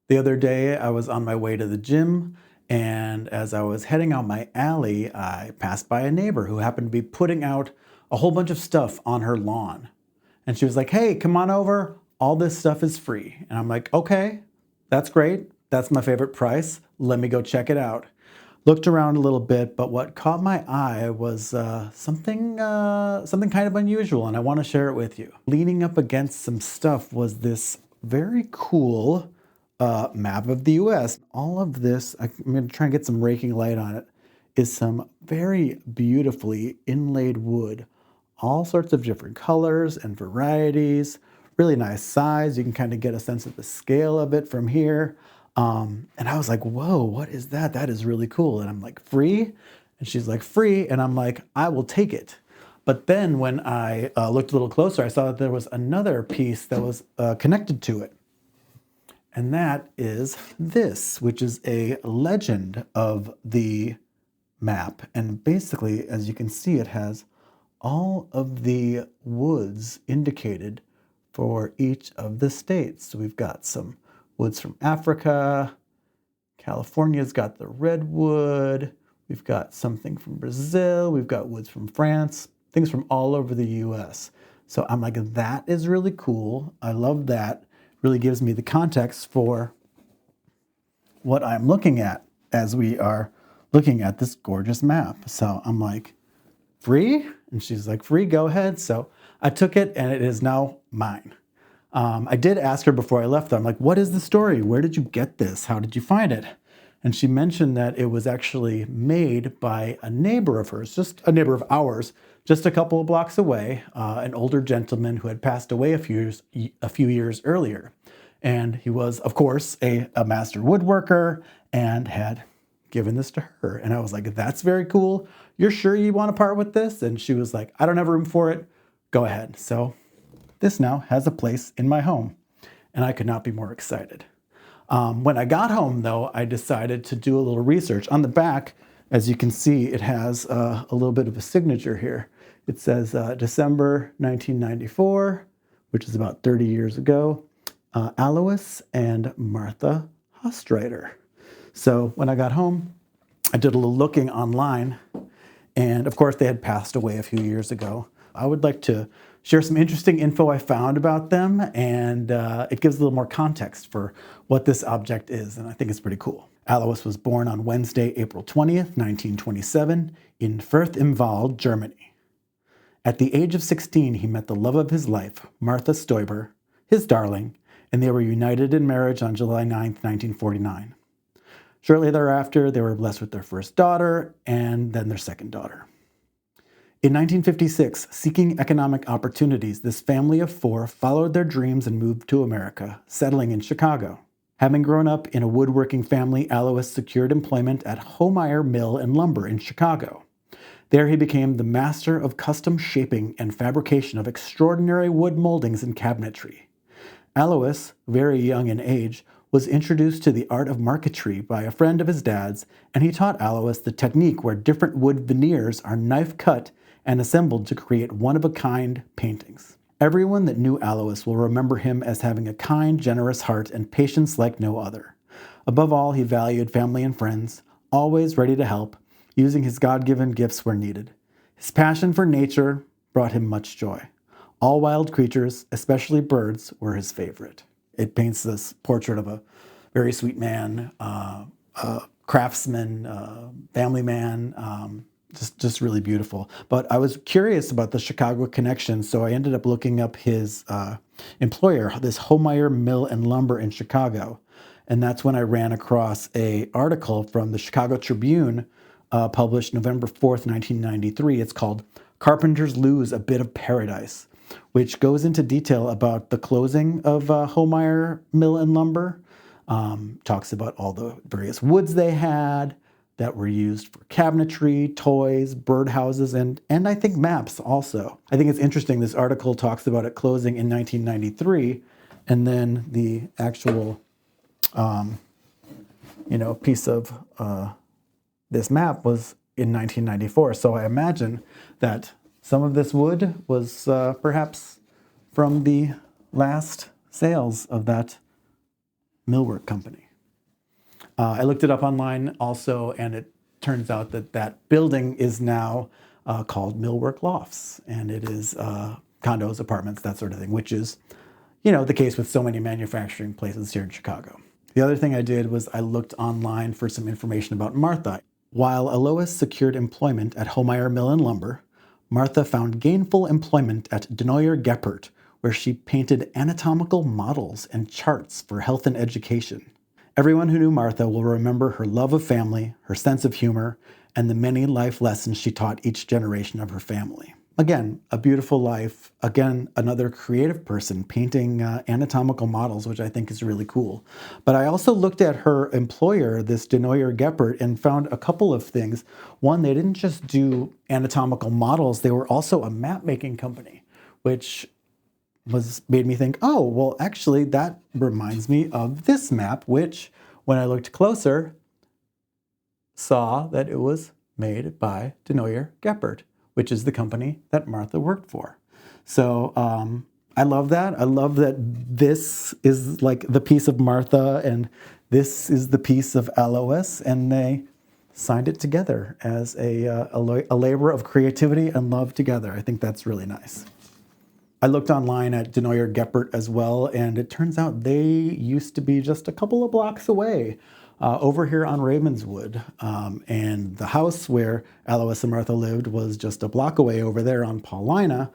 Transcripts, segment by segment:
The other day, I was on my way to the gym, and as I was heading out my alley, I passed by a neighbor who happened to be putting out a whole bunch of stuff on her lawn. And she was like, "Hey, come on over. All this stuff is free." And I'm like, "Okay, that's great. That's my favorite price. Let me go check it out." Looked around a little bit, but what caught my eye was something kind of unusual, and I want to share it with you. Leaning up against some stuff was this very cool map of the US. All of this, I'm going to try and get some raking light on it, is some very beautifully inlaid wood. All sorts of different colors and varieties, really nice size. You can kind of get a sense of the scale of it from here. And I was like, whoa, what is that? That is really cool. And I'm like, free? And she's like, free. And I'm like, I will take it. But then when I looked a little closer, I saw that there was another piece that was connected to it. And that is this, which is a legend of the map. And basically, as you can see, it has all of the woods indicated for each of the states. So we've got some woods from Africa. California's got the redwood. We've got something from Brazil. We've got woods from France, things from all over the US. So I'm like, that is really cool. I love that. Really gives me the context for what I'm looking at as we are looking at this gorgeous map. So I'm like, free? And she's like, free, go ahead. So I took it and it is now mine. I did ask her before I left, I'm like, what is the story? Where did you get this? How did you find it? And she mentioned that it was actually made by a neighbor of hers, just a neighbor of ours, just a couple of blocks away, an older gentleman who had passed away a few years earlier. And he was, of course, a master woodworker and had given this to her. And I was like, that's very cool. You're sure you want to part with this? And she was like, I don't have room for it. Go ahead. So this now has a place in my home, and I could not be more excited. When I got home, though, I decided to do a little research. On the back, as you can see, it has a little bit of a signature here. It says December 1994, which is about 30 years ago, Alois and Martha Hostreiter. So when I got home, I did a little looking online, and of course they had passed away a few years ago. I would like to share some interesting info I found about them, and it gives a little more context for what this object is, and I think it's pretty cool. Alois was born on Wednesday, April 20th, 1927, in Fürth im Wald, Germany. At the age of 16, he met the love of his life, Martha Stoiber, his darling, and they were united in marriage on July 9th, 1949. Shortly thereafter, they were blessed with their first daughter and then their second daughter. In 1956, seeking economic opportunities, this family of four followed their dreams and moved to America, settling in Chicago. Having grown up in a woodworking family, Alois secured employment at Hohmeier Mill and Lumber in Chicago. There he became the master of custom shaping and fabrication of extraordinary wood moldings and cabinetry. Alois, very young in age, was introduced to the art of marquetry by a friend of his dad's, and he taught Alois the technique where different wood veneers are knife-cut and assembled to create one-of-a-kind paintings. Everyone that knew Alois will remember him as having a kind, generous heart and patience like no other. Above all, he valued family and friends, always ready to help, using his God-given gifts where needed. His passion for nature brought him much joy. All wild creatures, especially birds, were his favorite. It paints this portrait of a very sweet man, craftsman, family man, just really beautiful. But I was curious about the Chicago connection, so I ended up looking up his employer, this Hohmeier Mill and Lumber in Chicago. And that's when I ran across an article from the Chicago Tribune, published November 4th, 1993. It's called Carpenters Lose a Bit of Paradise, which goes into detail about the closing of Hohmeier Mill and Lumber, talks about all the various woods they had that were used for cabinetry, toys, birdhouses, and I think maps also. I think it's interesting, this article talks about it closing in 1993, and then the actual piece of this map was in 1994. So I imagine that some of this wood was perhaps from the last sales of that millwork company. I looked it up online also, and it turns out that that building is now called Millwork Lofts, and it is condos, apartments, that sort of thing, which is, the case with so many manufacturing places here in Chicago. The other thing I did was I looked online for some information about Martha. While Alois secured employment at Hohmeier Mill and Lumber, Martha found gainful employment at Denoyer-Geppert, where she painted anatomical models and charts for health and education. Everyone who knew Martha will remember her love of family, her sense of humor, and the many life lessons she taught each generation of her family. Again, a beautiful life. Again, another creative person painting anatomical models, which I think is really cool. But I also looked at her employer, this Denoyer-Geppert, and found a couple of things. One, they didn't just do anatomical models, they were also a map-making company, which made me think, oh, well, actually, that reminds me of this map, which, when I looked closer, saw that it was made by Denoyer-Geppert, which is the company that Martha worked for. So I love that. I love that this is like the piece of Martha and this is the piece of Alois, and they signed it together as a labor of creativity and love together. I think that's really nice. I looked online at Denoyer-Geppert as well, and it turns out they used to be just a couple of blocks away over here on Ravenswood. And the house where Alois and Martha lived was just a block away over there on Paulina.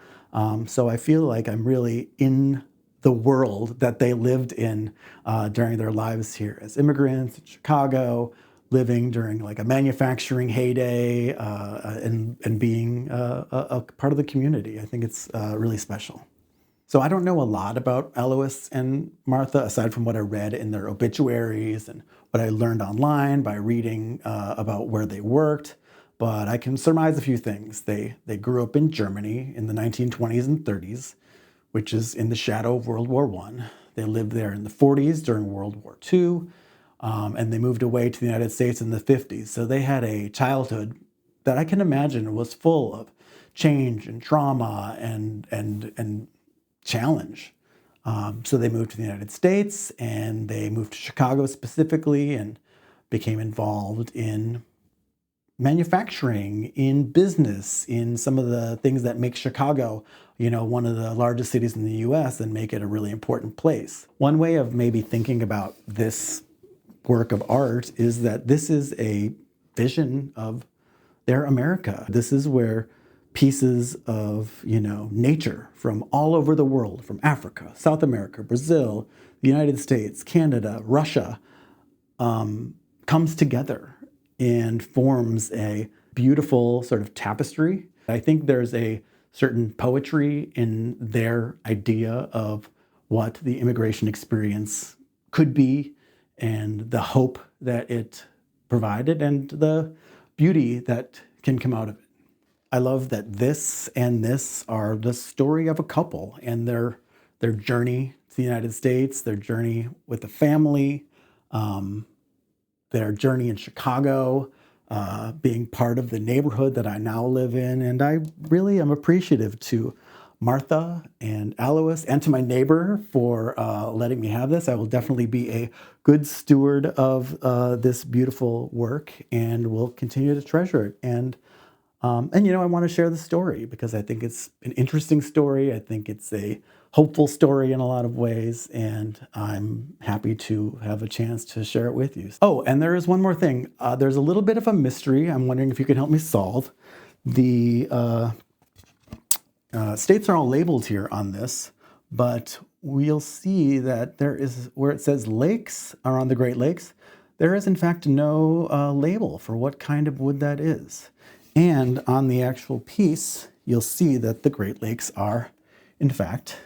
So I feel like I'm really in the world that they lived in during their lives here as immigrants in Chicago, living during like a manufacturing heyday and being a part of the community. I think it's really special. So I don't know a lot about Alois and Martha aside from what I read in their obituaries and what I learned online by reading about where they worked, but I can surmise a few things. They grew up in Germany in the 1920s and 30s, which is in the shadow of World War I. They lived there in the 40s during World War II, and they moved away to the United States in the 50s. So they had a childhood that I can imagine was full of change and trauma and challenge. So they moved to the United States, and they moved to Chicago specifically and became involved in manufacturing, in business, in some of the things that make Chicago, one of the largest cities in the US and make it a really important place. One way of maybe thinking about this work of art is that this is a vision of their America. This is where pieces of, nature from all over the world, from Africa, South America, Brazil, the United States, Canada, Russia, comes together and forms a beautiful sort of tapestry. I think there's a certain poetry in their idea of what the immigration experience could be and the hope that it provided and the beauty that can come out of it. I love that this and this are the story of a couple and their journey to the United States, their journey with the family, their journey in Chicago, being part of the neighborhood that I now live in. And I really am appreciative to Martha and Alois and to my neighbor for letting me have this. I will definitely be a good steward of this beautiful work and will continue to treasure it. And I want to share the story because I think it's an interesting story. I think it's a hopeful story in a lot of ways, and I'm happy to have a chance to share it with you. Oh, and there is one more thing. There's a little bit of a mystery I'm wondering if you can help me solve. The states are all labeled here on this, but we'll see that there is, where it says lakes are on the Great Lakes, there is in fact no label for what kind of wood that is. And on the actual piece, you'll see that the Great Lakes are, in fact,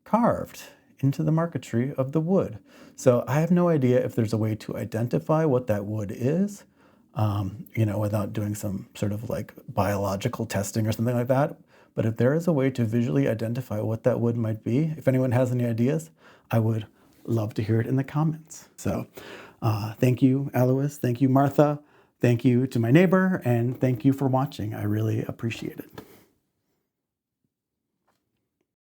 carved into the marquetry of the wood. So I have no idea if there's a way to identify what that wood is, without doing some sort of like biological testing or something like that. But if there is a way to visually identify what that wood might be, if anyone has any ideas, I would love to hear it in the comments. So thank you, Alois. Thank you, Martha. Thank you to my neighbor, and thank you for watching. I really appreciate it.